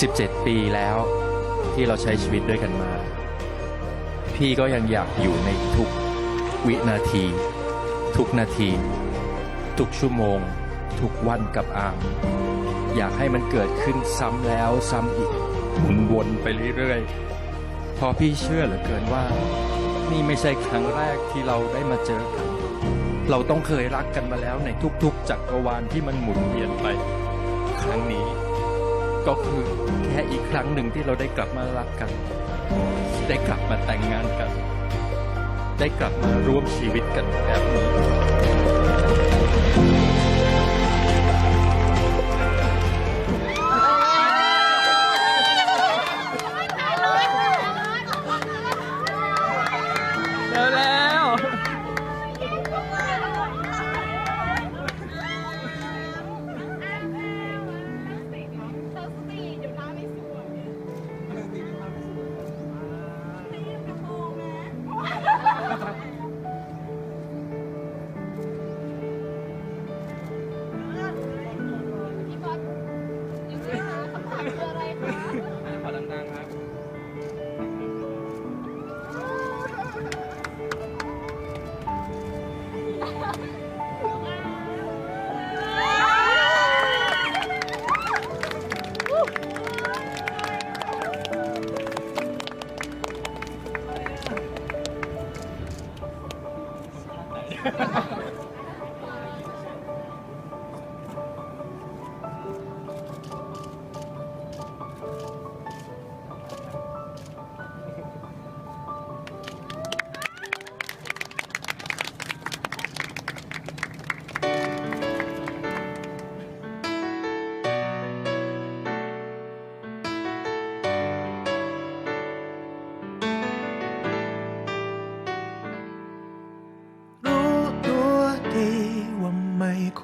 17 ปีแล้วที่เราใช้ชีวิตด้วยกันมา พี่ก็ยังอยากอยู่ในทุกวินาที ทุกนาที ทุกชั่วโมง ทุกวันกับอามอยากให้มันเกิดขึ้นซ้ำแล้วซ้ำอีกหมุนวนไปเรื่อยๆเพราะพี่เชื่อเหลือเกินว่านี่ไม่ใช่ครั้งแรกที่เราได้มาเจอกันเราต้องเคยรักกันมาแล้วในทุกๆจักรวาลที่มันหมุนเวียนไปครั้งนี้ก็คือแค่อีกครั้งหนึ่งที่เราได้กลับมารักกันได้กลับมาแต่งงานกันได้กลับมาร่วมชีวิตกันแบบนี้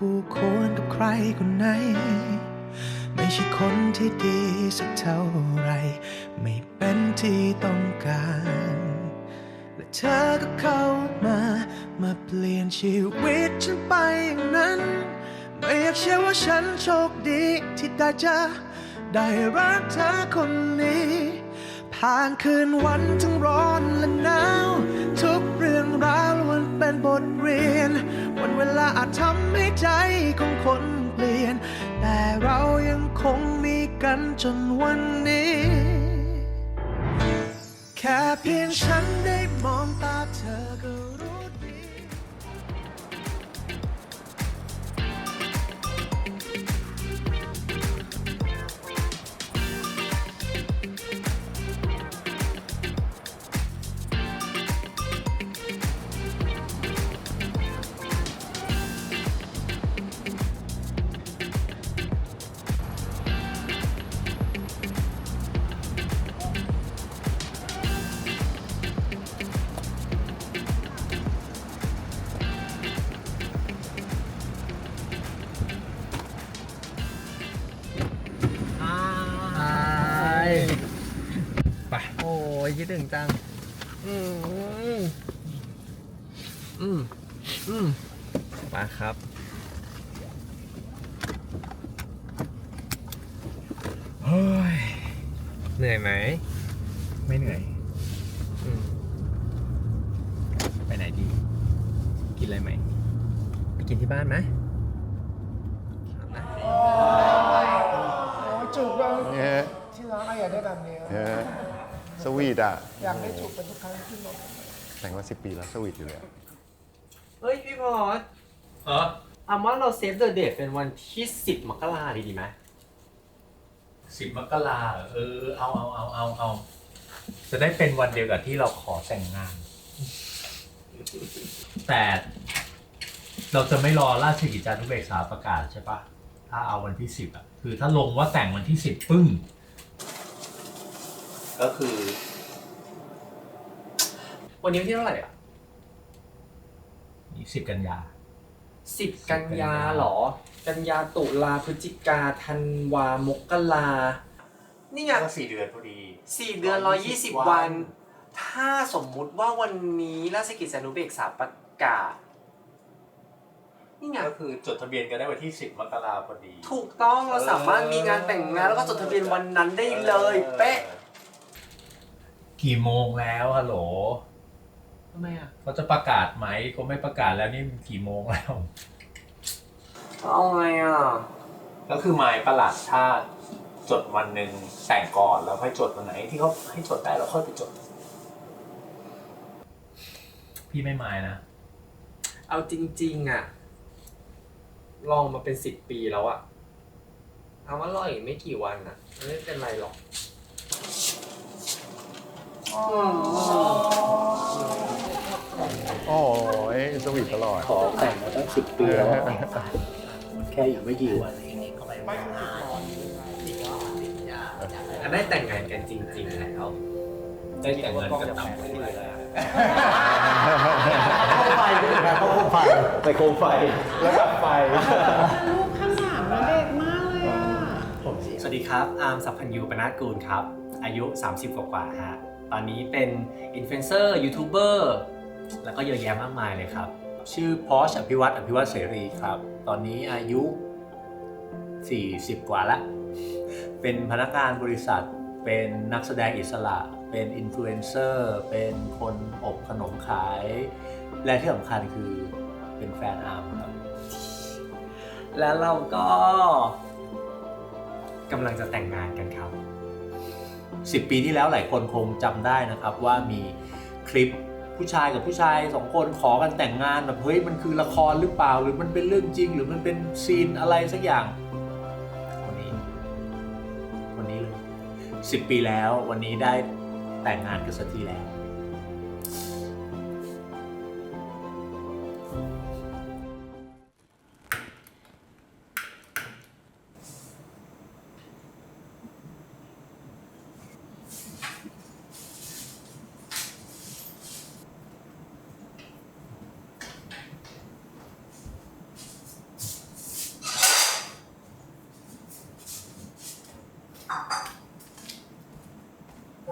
คู่ควรกับใครคนไหนไม่ใช่คนที่ดีสักเท่าไรไม่เป็นที่ต้องการและเธอก็เข้ามาเปลี่ยนชีวิตฉันไปอย่างนั้นไม่อยากเชื่อว่าฉันโชคดีที่ได้รักเธอคนนี้ผ่านคืนวันทั้งร้อนและหนาวทุกเรื่องราวมันเป็นบทเรียนวันเวลาอาจทำให้ใจของคนเปลี่ยนแต่เรายังคงมีกันจนวันนี้แค่เพียงฉันได้มองตาเธอก็รู้ดีไปโอ้ยคิดถึงจังมาครับเฮ้ยเหนื่อยไหมไม่เหนื่อยไปไหนดีกินอะไรไหมไปกินที่บ้านไหมจูบเลยที่ร้านอยากได้แบบนี้สวีทอ่ะอยากได้จูบเป็นทุกครั้งที่ลงแต่งมา10 ปีแล้วสวีทอยู่เลย เฮ้ยพี่พอสอาว่าเราเซฟเดอะเดทเป็นวันที่10 มกราดีไหม10 มกราเอาจะได้เป็นวันเดียวกับที่เราขอแต่งงาน แต่เราจะไม่รอราชกิจจานุเบกษาประกาศใช่ปะถ้าเอาวันที่10อ่ะคือถ้าลงว่าแต่งวันที่10ปึ้งก็คือวันนี้วันที่เท่าไหร่อ่ะ10 กันยา10 กันยาเหรอกันยาตุลาพฤศจิกาธันวามกรานี่ไงก็4 เดือนพอดี4 เดือน120 วันถ้าสมมุติว่าวันนี้ราชกิจจานุเบกษาประกาศ นี่ไง ก็คือจดทะเบียนกันได้วันที่ 10 มกราคมพอดี ถูกต้องเราสามารถมีงานแต่งงานแล้วก็จดทะเบียนวันนั้นได้เลยเป๊ะ กี่โมงแล้วฮัลโหล ทำไมอ่ะ เขาจะประกาศไหมเขาไม่ประกาศแล้วนี่มันกี่โมงแล้ว เอาไงอ่ะ ก็คือหมายประหลาดถ้าจดวันหนึ่งแต่งก่อนแล้วค่อยจดวันไหนที่เขาให้จดได้เราค่อยไปจด พี่ไม่หมายนะ เอาจริงๆอ่ะลองมาเป็น10 ปีแล้วอ่ะเอาว่ารออีกไม่กี่วันอ่ะไม่เป็นไรหรอก โอ้ยสวีทตลอด ขอแต่งมาตั้ง10 ปีแล้วแค่อีกไม่กี่วัน ได้แต่งงานกันจริงๆแล้ว ได้แต่งงานกันต่ำไปเลย เขาโคมไฟ ไปโคมไฟ แล้วดับไฟ ลูกข้างหลังแล้วเด็กมากเลยอ่ะ สวัสดีครับอาร์มสัพพัญญูปนาถกูลครับอายุ30 กว่าๆฮะตอนนี้เป็นอินฟลูเอนเซอร์ยูทูบเบอร์แล้วก็เยอะแยะมากมายเลยครับชื่อพอชอภิวัตรอภิวัตรเสรีครับตอนนี้อายุ40 กว่าละเป็นพนักงานบริษัทเป็นนักแสดงอิสระเป็นอินฟลูเอนเซอร์เป็นคนอบขนมขาย และที่สำคัญคือเป็นแฟนอาร์มครับแล้วเราก็กำลังจะแต่งงานกันครับ10 ปีที่แล้วหลายคนคงจำได้นะครับว่ามีคลิปผู้ชายกับผู้ชาย2 คนขอกันแต่งงานแบบเฮ้ยมันคือละครหรือเปล่าหรือมันเป็นเรื่องจริงหรือมันเป็นซีนอะไรสักอย่างวันนี้เลย10 ปีแล้ววันนี้ได้แต่งงานกันสักทีแล้ว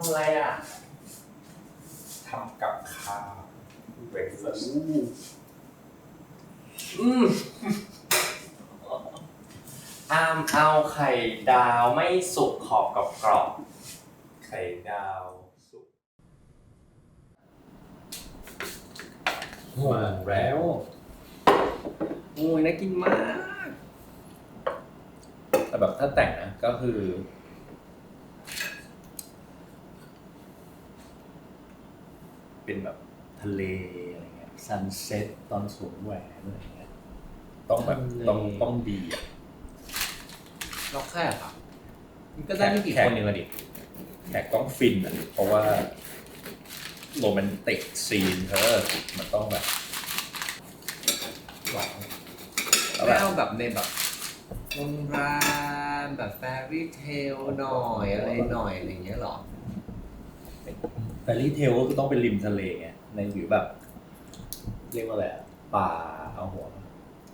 ทำอะไรอ่ะ ทำกับข้าวเบรกฟาสต์ อามเอาไข่ดาวไม่สุกขอบกับกรอบ ไข่ดาวสุกมาแล้ว โอ้ยน่ากินมาก แต่แบบถ้าแต่งนะก็คือ เป็นแบบทะเลอะไรเงี้ยซันเซ็ตตอนสวนแหวนอะไรเงี้ยต้องแบบต้องดีอ่ะ นอกแค่ครับมันก็ได้ไม่กี่คนเองอะดิ แขกต้องฟินอ่ะเพราะว่าโรแมนติกซีนเธอมันต้องแบบหวานแล้ว ไม่ แบบ เอาแบบในแบบโบราณแบบแฟรี่เทลหน่อยอะไรหน่อยอะไรอย่างเงี้ยหรอ แฟรี่เทลก็คือต้องเป็นริมทะเลไงในหรือแบบ เรียกว่าอะไรอะป่าเอาหัว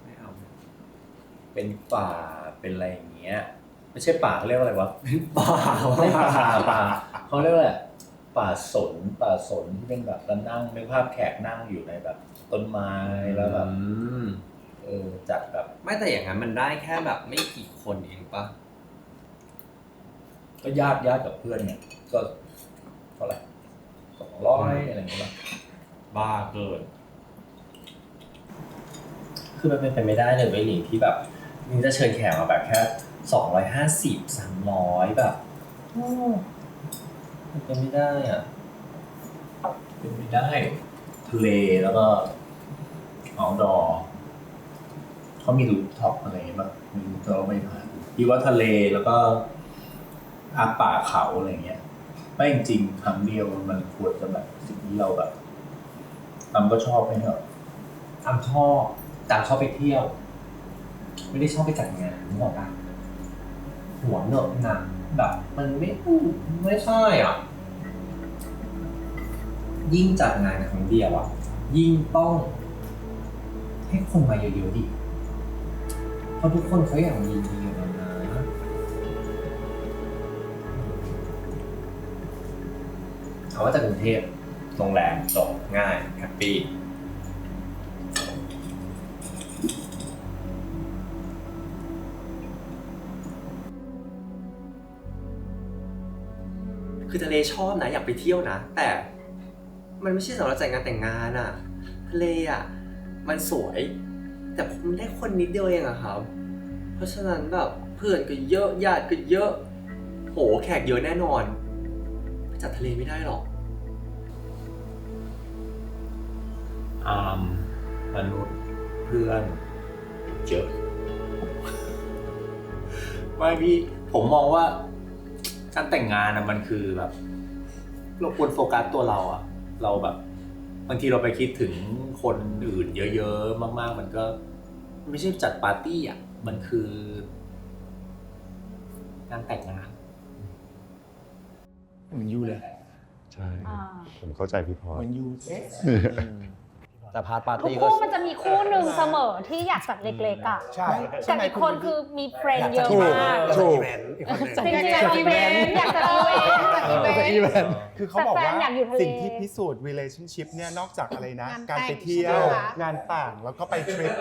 ไม่เอา เป็นป่าเป็นอะไรอย่างเงี้ยไม่ใช่ป่าเขาเรียกว่าอะไรวะ บ้า ไม่ป่าเขาเรียกว่าอะไรป่าสนที่เป็นแบบแล้วนั่งนึกภาพแขกนั่งอยู่ในแบบต้นไม้แล้วแบบจัดแบบ ไม่แต่อย่างนั้นมันได้แค่แบบไม่กี่คนเองปะ ก็ญาติกับเพื่อนเนี่ยก็เท่าไหร่200อะไรอย่างเงี้ย บ้าเกิน คือมันเป็นไปไม่ได้เลยเว้ยหลิงที่แบบมึงจะเชิญแขกมาแบบแค่250 300แบบมันเป็นไม่ได้อ่ะ เป็นไม่ได้ทะเลแล้วก็เอาดอเขามีรูฟท็อปอะไรแบบมีรูฟท็อปไม่ผ่านพี่ว่าทะเลแล้วก็อาป่าเขาอะไรเงี้ยไม่จริงๆครั้งเดียวมันควรจะแบบสิ่งที่เราแบบทำก็ชอบไหมครับ ตามชอบไปเที่ยว ไม่ได้ชอบไปจัดงานนึกออกปะหัวเหนอะหนักแบบมันไม่ใช่อ่ะยิ่งจัดงานครั้งเดียวอ่ะยิ่งต้องให้คนมาเยอะๆดิเพราะทุกคนเขาอยากมีดีกับเรานะเอาว่าจากกรุงเทพโรงแรมจบง่ายแฮปปี้ คือทะเลชอบนะอยากไปเที่ยวนะ แต่มันไม่ใช่สำหรับจัดงานแต่งงานอะทะเลอะมันสวย แต่มันได้คนนิดเดียวเองอะครับ เพราะฉะนั้นแบบเพื่อนก็เยอะญาติก็เยอะโหแขกเยอะแน่นอนไปจัดทะเลไม่ได้หรอก อาร์มมนุษย์เพื่อนเยอะ ไม่พี่ผมมองว่าการแต่งงานมันคือแบบเราควรโฟกัสตัวเราอะเราแบบบางทีเราไปคิดถึงคนอื่นเยอะๆมากๆมันก็ไม่ใช่จัดปาร์ตี้อะมันคืองานแต่งงาน เหมือนยูเลย ใช่ ผมเข้าใจพี่พอ เหมือนยู แต่พาร์ทปาร์ ทุก ตี้ก็ คู่มันจะมีคู่หนึ่งเสมอที่อยากจัดเล็กๆอ่ะ ใช่ แต่อีกคนคือมีเฟรนด์เยอะมาก ถูก จริงๆอยากจัดอีเวนต์อยากจัดอีเวนต์ คือเขาบอกว่า แต่แฟนอยากอยู่ทะเล สิ่งที่พิสูจน์ relationship เนี่ยนอกจากอะไรนะ งานแต่ง การไปเที่ยว ใช่ไหมคะ งานต่างแล้วก็ไปทริป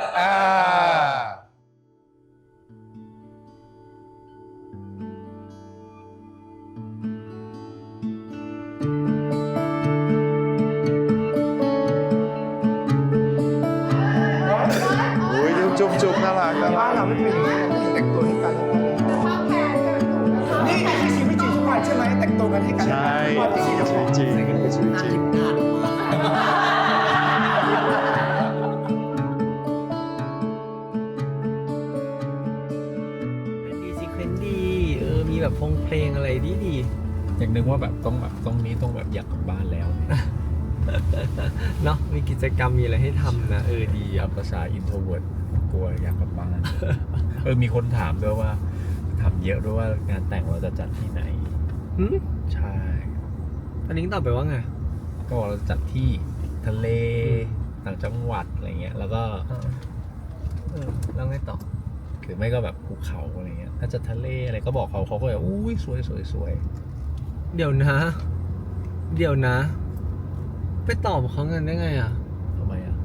โอ้ยจุ๊บน่ารักน่ารั บ้าน ก เราไม่เป็นอย่างนี้ไม่แต่งตัวให้กันนี่คือชีวิตจริงทุกวันใช่ไหมแต่งตัวกันให้กัน ใช่ ว่าจริงๆ ชีวิตจริงคือชีวิตจริง ดีซีเควนต์ดีมีแบบพงเพลงอะไรดี อย่างนึกว่าแบบต้องนี้ต้องแบบอยากกลับบ้านแล้ว เนาะมีกิจกรรมมีอะไรให้ทำนะดี ตามภาษาอินโทรเวิร์ดกลัวอยากกลับบ้าน มีคนถามด้วยว่าถามเยอะด้วยว่างานแต่งเราจะจัดที่ไหน หึ ใช่ อันนี้ตอบไปว่าไง ก็บอกเราจะจัดที่ทะเลต่างจังหวัดอะไรเงี้ยแล้วก็ แล้วไงต่อ หรือไม่ก็แบบภูเขาอะไรเงี้ยถ้าจะทะเลอะไรก็บอกเขาก็แบบอุ้ยสวย เดี๋ยวนะ ไปตอบเขากันได้ไงอ่ะ ทำไมอ่ะ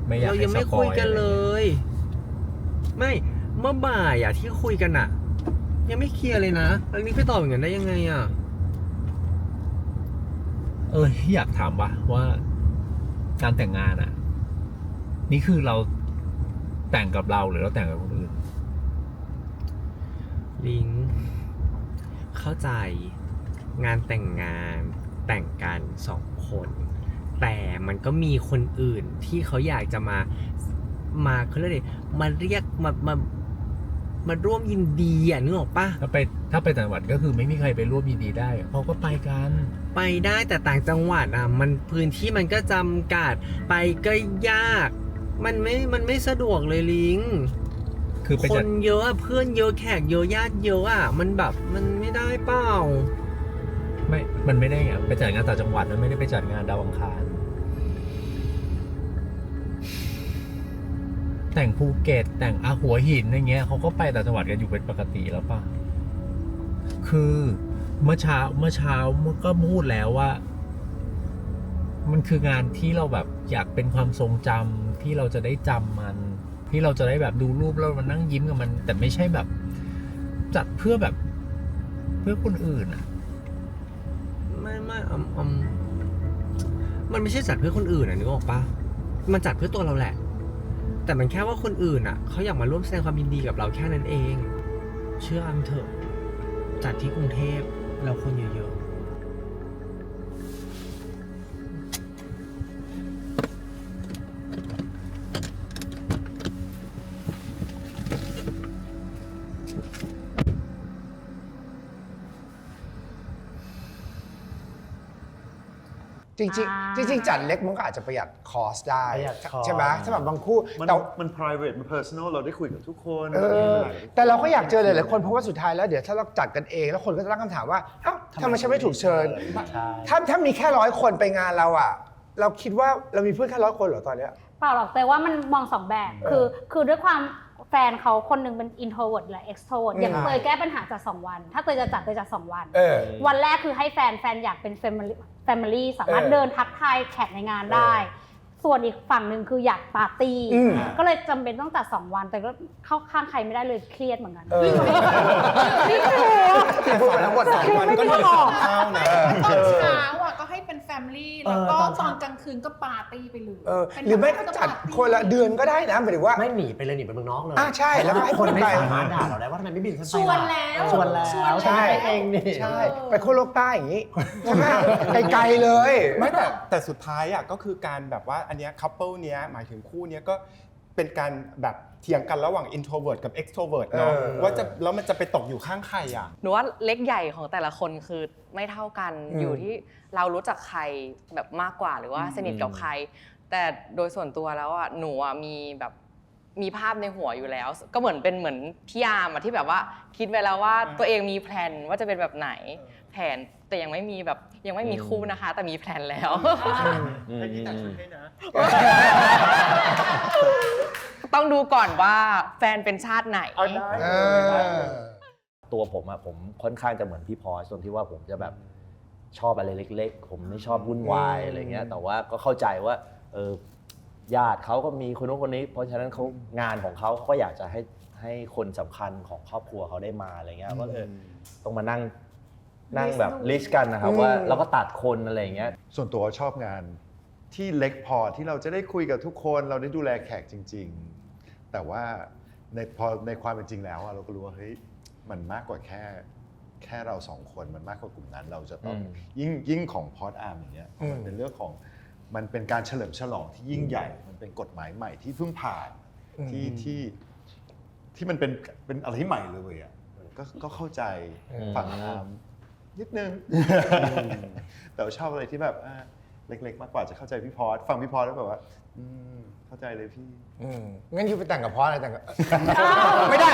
ไม่อยาก เรา ให้ ยังไม่ สปอ คุยกัน อะไร เล งี้ ย ไม่เมื่อบ่ายอ่ะที่คุยกันอ่ะ ยังไม่เคลียร์เลยนะแล้วนี่ไปตอบอย่างนั้นได้ยังไงอ่ะ อยากถามว่าการแต่งงานอ่ะ นี่คือเราแต่งกับเราหรือเราแต่งกับคนอื่น ลิงเข้าใจงานแต่งงานแต่งกัน2 คน แต่มันก็มีคนอื่นที่เขาอยากจะมาเขาเรียกอะไรมาเรียกมาร่วมยินดีอ่ะนึกออกปะ ถ้าไปต่างจังหวัดก็คือไม่มีใครไปร่วมยินดีได้เขาก็ไปกัน ไปได้แต่ต่างจังหวัดอ่ะมันพื้นที่มันก็จำกัดไปก็ยากมันไม่สะดวกเลยลิง คือไป ค จัด นเยอะอะเพื่อนเยอะแขกเยอะญาติเยอะอ่ะมันแบบมันไม่ได้เปล่า มันไม่ได้ไงไปจัดงานต่างจังหวัดมันไม่ได้ไปจัดงานดาวอังคารแต่งภูเก็ตแต่งหัวหินอย่างเงี้ยเขาก็ไปต่างจังหวัดกันอยู่เป็นปกติแล้วป่ะคือเมื่อเช้าก็พูดแล้วว่า มันคืองานที่เราแบบอยากเป็นความทรงจำที่เราจะได้จำมัน ที่เราจะได้แบบดูรูปแล้วมันนั่งยิ้มกับมัน แต่ไม่ใช่แบบจัดเพื่อแบบเพื่อคนอื่นอ่ะ ไม่มันไม่ใช่จัดเพื่อคนอื่นอ่ะนึกออกปะมันจัดเพื่อตัวเราแหละ แต่มันแค่ว่าคนอื่นอ่ะเขาอยากมาร่วมแสดงความยินดีกับเราแค่นั้นเอง เชื่ออันเถอะจัดที่กรุงเทพเราคนเยอะๆ จริงๆจัดเล็กมันก็อาจจะประหยัดคอสได้ ประหยัดคอส ใช่ไหมถ้าแบบบางคู่ มัน แต่ มัน private มัน personal เราได้คุยกับทุกคน แต่เราก็อยากเจอหลายๆคนเพราะว่าสุดท้ายแล้วเดี๋ยวถ้าเราจัดกันเองแล้วคนก็จะตั้งคำถามว่าเอ้าทำไมฉันไม่ถูกเชิญ ใช่ ถ้ามีแค่100 คนไปงานเราอ่ะ เราคิดว่าเรามีเพื่อนแค่100 คนเหรอตอนเนี้ย เปล่าหรอกแต่ว่ามันมอง2 แบบ คือด้วยความแฟนเขาคนหนึงเป็น introvert และ extrovert อย่างเตยแก้ปัญหาจัด2 วัน ถ้าเตยจะจัดเตยจัด2 วัน วันแรกคือให้แฟนอยากเป็น family สามารถเดินทักทายแขกในงานได้ ส่วนอีกฝั่งหนึ่งคืออยากปาร์ตี้ก็เลยจำเป็นต้องจัด2 วันแต่ก็เข้าข้างใครไม่ได้เลยเครียดเหมือนกันนี่คือ ทั้งหมด2 วันก็นอนข้าวนะ ตอนเช้าอ่ะก็ให้เป็นแฟมิลี่แล้วก็ตอนกลางคืนก็ปาร์ตี้ไปเลย หรือไม่ก็จัดคนละเดือนก็ได้นะหมายถึงว่า ไม่หนีไปเลยหนีไปเมืองนอกเลย ใช่แล้วก็ให้ คนไม่ ไป สามารถด่าเราได้ว่าทำไมไม่บินขึ้นไป ชวนแล้ว ชวนแล้ว ใช่ เองนี่ ใช่ไปโคโลกใต้อย่างนี้ใช่ไหมไกลๆเลย ไม่แต่สุดท้ายอ่ะก็คือการแบบว่าอันเนี้ยคัพเปิลเนี้ยหมายถึงคู่เนี้ยก็เป็นการแบบเถียงกันระหว่าง introvert กับ extrovert เนาะว่าจะแล้วมันจะไปตกอยู่ข้างใครอ่ะ หนูว่าเล็กใหญ่ของแต่ละคนคือไม่เท่ากันอยู่ที่เรารู้จักใครแบบมากกว่าหรือว่าสนิทกับใคร แต่โดยส่วนตัวแล้วอ่ะหนูมีแบบมีภาพในหัวอยู่แล้ว ก็เหมือนพี่ยามอะที่แบบว่าคิดไว้แล้วว่าตัวเองมีแพลนว่าจะเป็นแบบไหนแผนแต่ยังไม่มีคู่นะคะ แต่มีแพลนแล้ว ให้พี่แต่งชุดให้นะ ต้องดูก่อนว่าแฟนเป็นชาติไหน ตัวผมอะผมค่อนข้างจะเหมือนพี่พอสตรงที่ว่าผมจะแบบชอบอะไรเล็กๆผมไม่ชอบวุ่นวายอะไรเงี้ยแต่ว่าก็เข้าใจว่าญาติเขาก็มีคนนู้นคนนี้เพราะฉะนั้นเขางานของเขาก็อยากจะให้คนสำคัญของครอบครัวเขาได้มาอะไรเงี้ยก็ต้องมานั่งแบบลิสต์กันนะครับว่าแล้วก็ตัดคนอะไรเงี้ย ส่วนตัวชอบงานที่เล็กพอที่เราจะได้คุยกับทุกคนเราได้ดูแลแขกจริงๆแต่ว่าพอในความเป็นจริงแล้วเราก็รู้ว่าเฮ้ยมันมากกว่าแค่เรา2 คนมันมากกว่ากลุ่มนั้นเราจะต้องยิ่งของพอดอาร์มอย่างเงี้ยมันเป็นเรื่องของมันเป็นการเฉลิมฉลองที่ยิ่งใหญ่มันเป็นกฎหมายใหม่ที่เพิ่งผ่านที่มันเป็นอะไรที่ใหม่เลยอ่ะก็เข้าใจฝั่งอาร์มนิดนึงแต่ชอบอะไรที่แบบเล็กๆมากกว่าจะเข้าใจพี่พอสฟังพี่พอสแล้วแบบว่าเข้าใจเลยพี่งั้นอยู่ไปแต่งกับพอสอะไรแต่งกับไม่ได้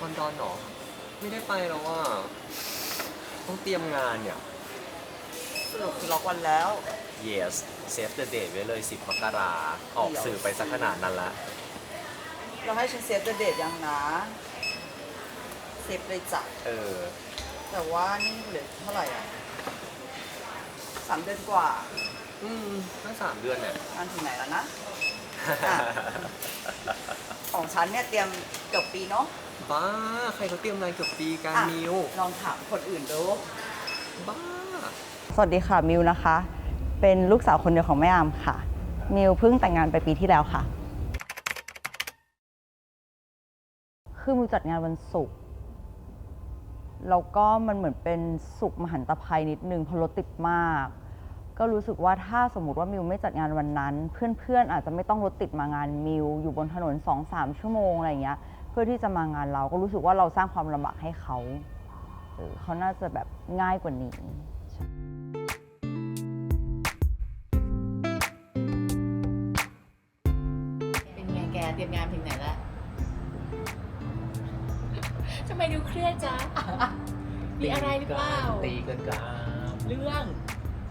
ลอนดอนหรอไม่ได้ไปแล้วว่าต้องเตรียมงานเนี่ยสรุปคือล็อกวันแล้ว yes save the date ไว้เลย10 มกราออกสื่อไปสักขนาดนั้นละ เราให้ฉันเซฟเดทยังนะเซฟเลยจ้ะแต่ว่านี่เหลือเท่าไหร่อ่ะ3 เดือนกว่าตั้ง3 เดือนเนี่ยงานถึงไหนแล้วนะ ของฉันเนี่ยเตรียมเกือบปีเนาะบ้าใครเขาเตรียมงานเกือบปีการมิวลองถามคนอื่นดูบ้าสวัสดีค่ะมิวนะคะเป็นลูกสาวคนเดียวของแม่อามค่ะมิวเพิ่งแต่งงานไปปีที่แล้วค่ะคือมิวจัดงานวันศุกร์แล้วก็มันเหมือนเป็นศุกร์มหันตภัยนิดนึงเพราะรถติดมากก็รู้สึกว่าถ้าสมมุติว่ามิวไม่จัดงานวันนั้นเพื่อนๆอาจจะไม่ต้องรถติดมางานมิวอยู่บนถนน 2-3 ชั่วโมงอะไรอย่างเงี้ยเพื่อที่จะมางานเราก็รู้สึกว่าเราสร้างความลำบากให้เขาเขาน่าจะแบบง่ายกว่านี้เป็นไงแกเตรียมงานถึงไหนแล้วทำไมดูเครียดจ๊ะมีอะไรหรือเปล่าตีกันกาเรื่อง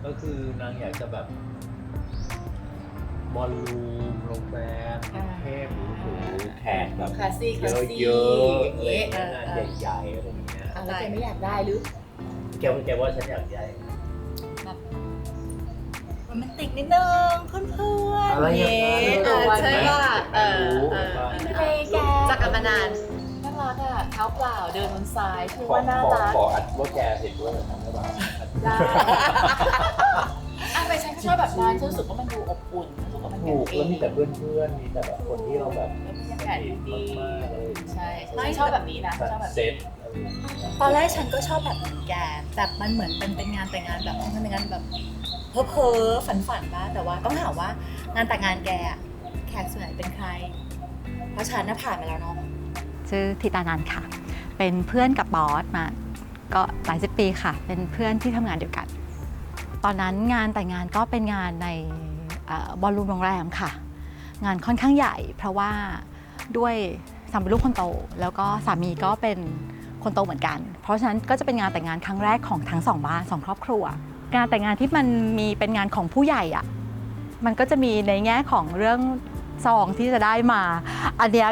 ก็คือนางอยากจะแบบบอลลูมโรงแรมเทพหรือแขกแบบเยอะๆอะไรงานใหญ่ๆอะไรอย่างเงี้ยอะไรไม่อยากได้หรือแกว่าฉันอยากได้แบบโรแมนติกนิดนึงเพื่อนๆอะไรอย่างเงี้ยใช่ป่ะไม่ได้แกจักกันมานานน่ารักอ่ะเท้าเปล่าเดินบนทรายคือว่าน่ารักขออัดว่าแกเห็นด้วยทำได้ป่ะได้ไปฉันก็ชอบแบบนั้นรู้สึกว่ามันดูอบอุ่นรู้สึกว่ามันเป็นเองแล้วมีแต่เพื่อนๆมีแต่แบบคนที่เราแบบบรรยากาศดีใช่ไม่ชอบแบบนี้นะชอบแบบเซตตอนแรกฉันก็ชอบแบบนี้แกแบบมันเหมือนเป็นงานแต่งงานแบบมันเป็นงานแบบเพ้อๆฝันๆบ้างแต่ว่าต้องถามว่างานแต่งงานแกแขกส่วนใหญ่เป็นใครเพราะฉันน่ะผ่านมาแล้วเนาะชื่อธิตานันท์ค่ะเป็นเพื่อนกับบอสมาก็หลาย10 ปีค่ะเป็นเพื่อนที่ทำงานเดียวกันตอนนั้นงานแต่งงานก็เป็นงานในบอลลูมโรงแรมค่ะงานค่อนข้างใหญ่เพราะว่าด้วยส ทำเป็นลูกคนโตแล้วก็สามีก็เป็นคนโตเหมือนกันเพราะฉะนั้นก็จะเป็นงานแต่งงานครั้งแรกของทั้ง2บ้าน2ครอบครัวงานแต่งงานที่มันมีเป็นงานของผู้ใหญ่อะมันก็จะมีในแง่ของเรื่องซองที่จะได้มาอันเนี้ย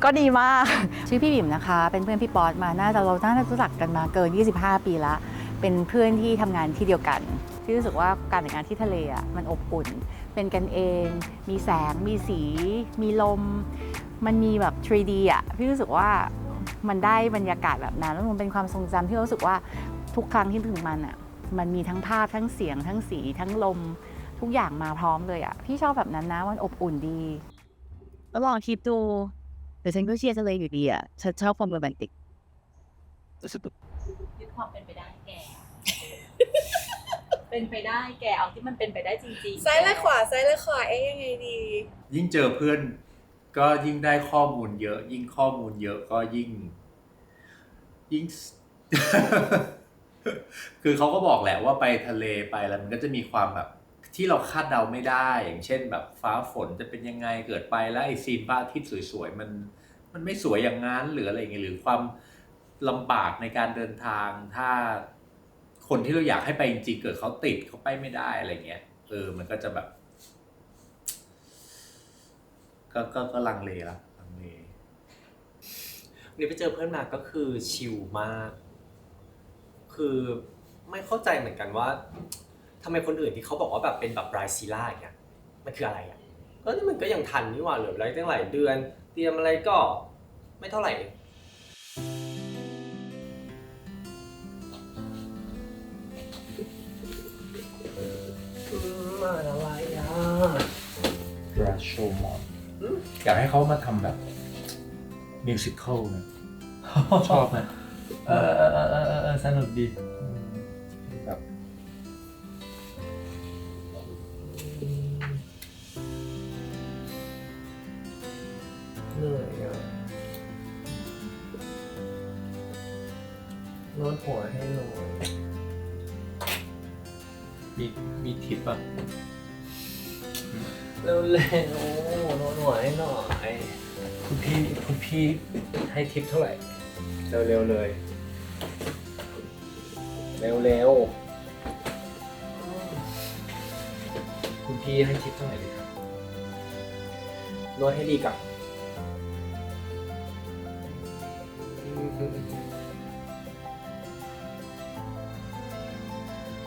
ก็ดีมากชื่อพี่บิ่มนะคะเป็นเพื่อนพี่ป๊อตมาน่าจะรู้จักกันมาเกิน25 ปีละเป็นเพื่อนที่ทำงานที่เดียวกันที่รู้สึกว่าการแต่งงานที่ทะเลอะมันอบอุ่นเป็นกันเองมีแสงมีสีมีลมมันมีแบบ 3D อะพี่รู้สึกว่ามันได้บรรยากาศแบบนั้นแล้วมันเป็นความทรงจำที่รู้สึกว่าทุกครั้งที่ถึงมันอะมันมีทั้งภาพทั้งเสียงทั้งสีทั้งลมทุกอย่างมาพร้อมเลยอะพี่ชอบแบบนั้นนะมันอบอุ่นดีแล้วลองคิดดูแต่ฉันก็เชียร์ทะเลอยู่ดีอะฉันชอบความโรแมนติกยึดความเป็นไปได้แก เป็นไปได้แกเอาที่มันเป็นไปได้จริงๆซ้ายและขวายังไงดียิ่งเจอเพื่อนก็ยิ่งได้ข้อมูลเยอะยิ่งข้อมูลเยอะก็ยิ่ง คือเขาก็บอกแหละว่าไปทะเลไปแล้วมันก็จะมีความแบบที่เราคาดเดาไม่ได้อย่างเช่นแบบฟ้าฝนจะเป็นยังไงเกิดไปแล้วไอ้ซีนพระอาทิตย์สวยๆมันไม่สวยอย่างนั้นหรืออะไรอย่างเงี้ยหรือความลำบากในการเดินทางถ้าคนที่เราอยากให้ไปจริงๆเกิดเขาติดเขาไปไม่ได้อะไรเงี้ยมันก็จะแบบก็ลังเลละลังเลนี่ไปเจอเพื่อนมาก็คือชิลมากคือไม่เข้าใจเหมือนกันว่าทำไมคนอื่นที่เขาบอกว่าแบบเป็นแบบไรซีล่าอย่างเงี้ยมันคืออะไรอ่ะก็นี่มันก็ยังทันนี่หว่าเหลืออะไรตั้งหลายเดือนเตรียมอะไรก็ไม่เท่าไหร่มาอะไรอ่ะ ราโชมอนอยากให้เขามาทำแบบมิวสิคัลนะชอบนะสนุกดีแบบเหนื่อยอ่ะนวดหัวให้หน่อยมีทิปป่ะเร็วๆนวดหัวให้หน่อยคุณพี่ให้ทิปเท่าไหร่เร็วๆเลยเร็วๆคุณพี่ให้ทิปเท่าไหร่ดีครับนวดให้ดีกับ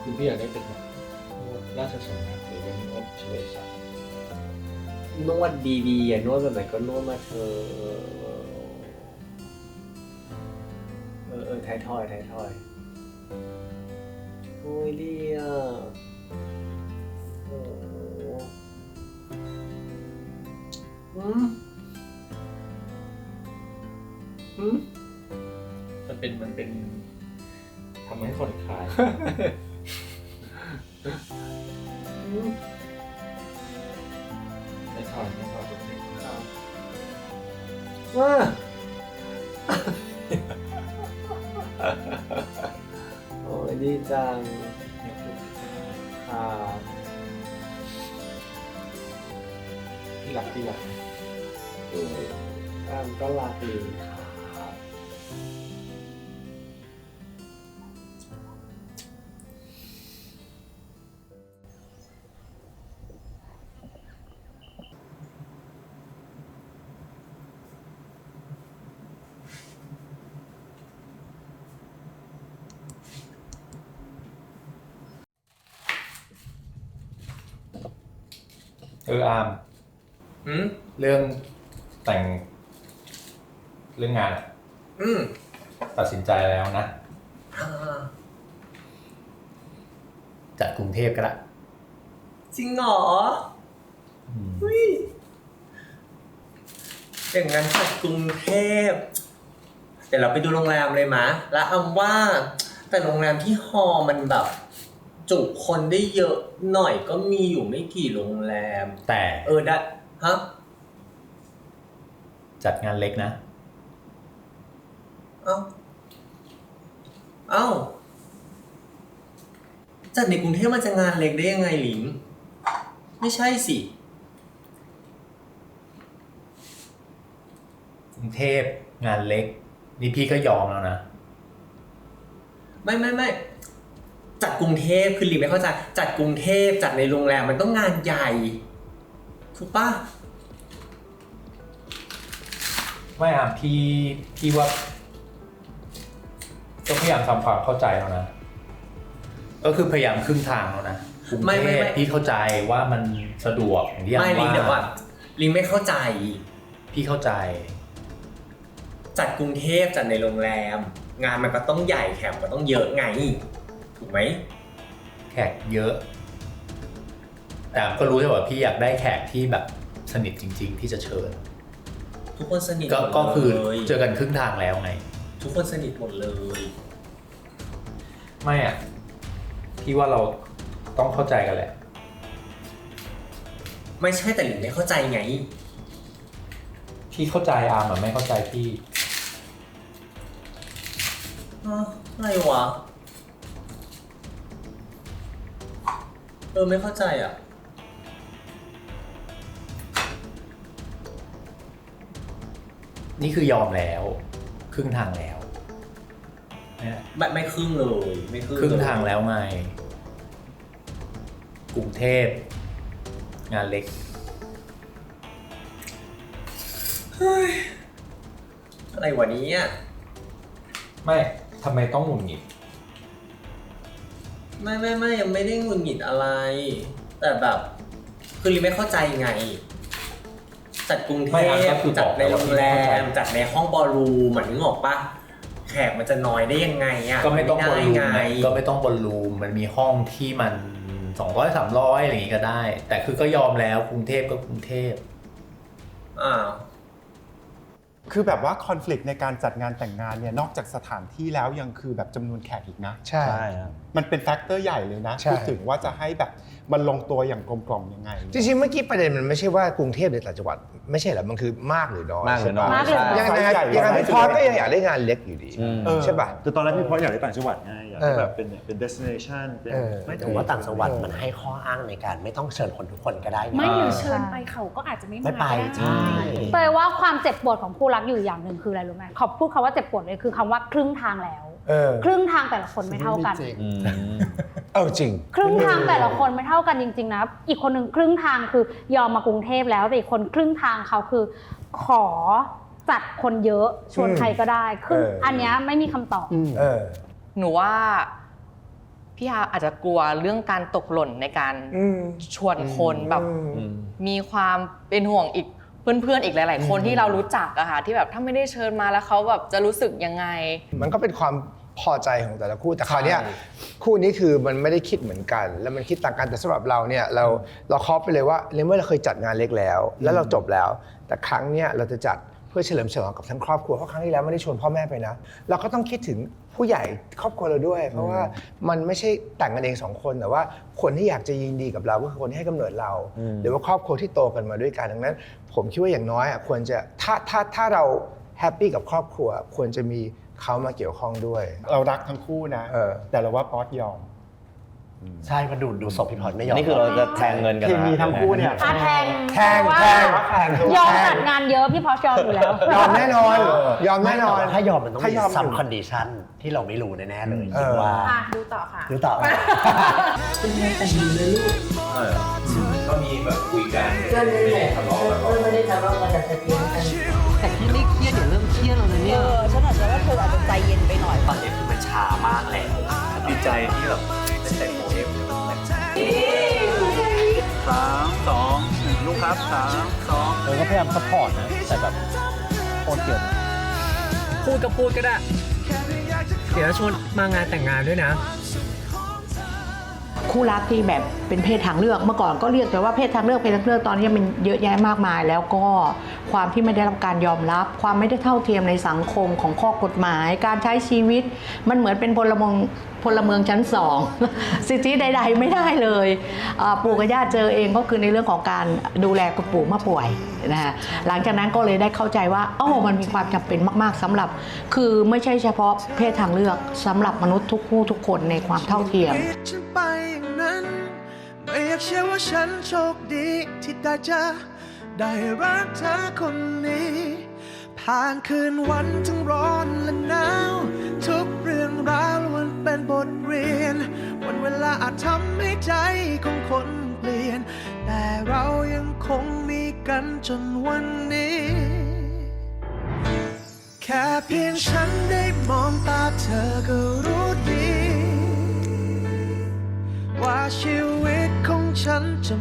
คุณพี่อยากได้เป็นแบบราชสำนักหรือว่านวดเฉลยศักดิ์นวดดีๆนวดแบบไหนก็นวดมาเธอไทยทอยโอ้ยดีอ่ะโอ้มันเป็นทำให้ผ่อนคลายไม่ถอดตัวเด็กว้าโอ้ยดีจังพี่หลับก็หลับดีอาร์มเรื่องแต่งเรื่องงานตัดสินใจแล้วนะจัดกรุงเทพก็ได้จริงเหรออย่างนั้นจัดกรุงเทพเดี๋ยวเราไปดูโรงแรมเลยมะแล้วว่าแต่โรงแรมที่ฮอลล์มันแบบจุคนได้เยอะหน่อยก็มีอยู่ไม่กี่โรงแรมแต่ได้ฮะจัดงานเล็กนะเอ้าจัดในกรุงเทพมันจะงานเล็กได้ยังไงหลิงไม่ใช่สิ รุงเทพงานเล็กนี่พี่ก็ยอมแล้วนะ ไม่จัดกรุงเทพคือลิงไม่เข้าใจจัดกรุงเทพจัดในโรงแรมมันต้องงานใหญ่ถูกปะ ไม่อ่ะพี่ว่าก็พยายามทำความเข้าใจแล้วนะก็คือพยายามครึ่งทางแล้วนะกรุงเทพพี่เข้าใจว่ามันสะดวกอย่างที่ว่าลิงเดี๋ยวก่อนลิงไม่เข้าใจพี่เข้าใจจัดกรุงเทพจัดในโรงแรมงานมันก็ต้องใหญ่แขกก็ต้องเยอะไงถูกไหมแขกเยอะแต่ก็รู้ใช่ป่ะพี่อยากได้แขกที่แบบสนิทจริงๆที่จะเชิญทุกคนสนิทก็คือเจอกันครึ่งทางแล้วไงทุกคนสนิทหมดเลยไม่อ่ะพี่ว่าเราต้องเข้าใจกันแหละไม่ใช่แต่หลิงไม่เข้าใจไงพี่เข้าใจอาร์มไม่เข้าใจพี่อะไรวะไม่เข้าใจอ่ะนี่คือยอมแล้วครึ่งทางแล้วไม่ครึ่งเลยไม่ครึ่งทางแล้วไงกรุงเทพงานเล็กอะไรวะนี้อ่ะไม่ทำไมต้องหงุดหงิดไม่ยังไม่ได้หงุดหงิดอะไรแต่แบบคือลิงไม่เข้าใจไงจัดกรุงเทพจัดในโรงแรมจัดในห้องบอลรูมนึกออกปะแขกมันจะน้อยได้ยังไงอ่ะก็ไม่ต้องบอลรูมก็ไม่ต้องบอลรูมมันมีห้องที่มัน200-300อะไรอย่างงี้ก็ได้แต่คือก็ยอมแล้วกรุงเทพก็กรุงเทพคือแบบว่าคอน FLICT ในการจัดงานแต่งงานเนี่ยนอกจากสถานที่แล้วยังคือแบบจำนวนแขกอีกนะใช่มันเป็นแฟกเตอร์ใหญ่เลยนะพูดถึงว่าจะให้แบบมันลงตัวอย่างกลมกล่อมยังไงจริงๆเมื่อกี้ประเด็นมันไม่ใช่ว่ากรุงเทพหรือต่างจังหวัดไม่ใช่เหรอมันคือมากหรือน้อยมากหรือน้อยยังไงพี่พอก็ยังอยากได้งานเล็กอยู่ดีใช่ป่ะคือตอนแรกพี่พออยากได้ต่างจังหวัดไงอยากได้แบบเป็น destination ไม่ถือว่าต่างจังหวัดมันให้ข้ออ้างในการไม่ต้องเชิญคนทุกคนก็ได้ไม่หรือเชิญไปเขาก็อาจจะไม่ไปใช่แปลว่าความเจ็บปวดของคู่รักอยู่อย่างหนึ่งคืออะไรรู้ไหมขอพูดคำว่าเจ็บปวดเลยคือคำว่าครึ่งทางแล้วครึ่งทางแต่ละคนไม่เท่ากันจริงครึ่งทางแต่ละคนไม่เท่ากันจริงๆนะอีกคนหนึ่งครึ่งทางคือยอมมากรุงเทพแล้วแต่อีกคนครึ่งทางเขาคือขอจัดคนเยอะชวนใครก็ได้คืออันเนี้ยไม่มีคำตอบหนูว่าพี่อาจจะกลัวเรื่องการตกหล่นในการชวนคนแบบมีความเป็นห่วงอีกเพื่อนๆอีกหลายๆคนที่เรารู้จักอะค่ะที่แบบถ้าไม่ได้เชิญมาแล้วเขาแบบจะรู้สึกยังไงมันก็เป็นความพอใจของแต่ละคู่แต่คราวนี้คู่นี้คือมันไม่ได้คิดเหมือนกันแล้วมันคิดต่างกันแต่สำหรับเราเนี่ยเราเคาะไปเลยว่าเมื่อเราเคยจัดงานเล็กแล้วเราจบแล้วแต่ครั้งเนี้ยเราจะจัดเพื่อเฉลิมฉลองกับทั้งครอบครัวเพราะครั้งที่แล้วไม่ได้ชวนพ่อแม่ไปนะเราก็ต้องคิดถึงผู้ใหญ่ครอบครัวเราด้วยเพราะว่ามันไม่ใช่แต่งกันเอง2คนแต่ว่าคนที่อยากจะยินดีกับเราก็คือคนที่ให้กำเนิดเราหรือว่าครอบครัวที่โตกันมาด้วยกันดังนั้นผมคิดว่าอย่างน้อยควรจะถ้าเราแฮปปี้กับครอบครัวควรจะมีเขามาเกี่ยวข้องด้วยเรารักทั้งคู่นะแต่เราว่าป๊อตยอมใช่มาดูศพพี่พอตไม่ยอมนี่คือเราจะแทงเงินกันมีทั้งคู่เนี่ยแทงยอมจัดงานเยอะพี่พอยอมอยู่แล้วยอมแน่นอนถ้ายอมมันต้องมีซับคอนดิชันที่เราไม่รู้แน่ๆเลยคิดว่าดูต่อค่ะดูต่อเป็นไงแต่งดีเลยลูกก็มีแบบคุยกันก็เลยแหละไม่ได้ทะเลาะกันแต่เถียงกันแต่ที่ไม่เครียดอย่าเริ่มเครียดแล้วนะเนี่ยฉันอาจจะว่าเธออาจจะใจเย็นไปหน่อยตอนนี้คือมันช้ามากแล้วดีใจที่แบบได้แต่งโมเดล3 2 1ลูกครับ3 2ก็พยายามซัพพอร์ตนะแต่แบบโอนเกี่ยวพูดก็ได้เดี๋ยวชวนมางานแต่งงานด้วยนะคู่รักที่แบบเป็นเพศทางเลือกเมื่อก่อนก็เรียกแต่ว่าเพศทางเลือกตอนนี้มันเยอะแยะมากมายแล้วก็ความที่ไม่ได้รับการยอมรับความไม่ได้เท่าเทียมในสังคมของข้อกฎหมายการใช้ชีวิตมันเหมือนเป็นพลเมืองชั้น2สิทธิใดๆไม่ได้เลยปู่กับย่าเจอเองก็คือในเรื่องของการดูแลคุณปู่เมื่อป่วยนะคะหลังจากนั้นก็เลยได้เข้าใจว่ามันมีความจำเป็นมากๆสำหรับคือไม่ใช่เฉพาะเพศทางเลือกสำหรับมนุษย์ทุกคู่ทุกคนในความเท่าเทียมไม่อยากเชื่อว่าฉันโชคดีที่ได้รักเธอคนนี้แผ ผ่านคืนวันทั้งร้อนและหนาวทุกเรื่องราวมันเป็นบทเรียนวันเวลาอาจทำให้ใจของคนเปลี่ยนแต่เรายังคงมีกันจนวันนี้ แค่เพียงฉันได้มองตาเธอก็รู้ดีว่าชีวิตของฉันจะ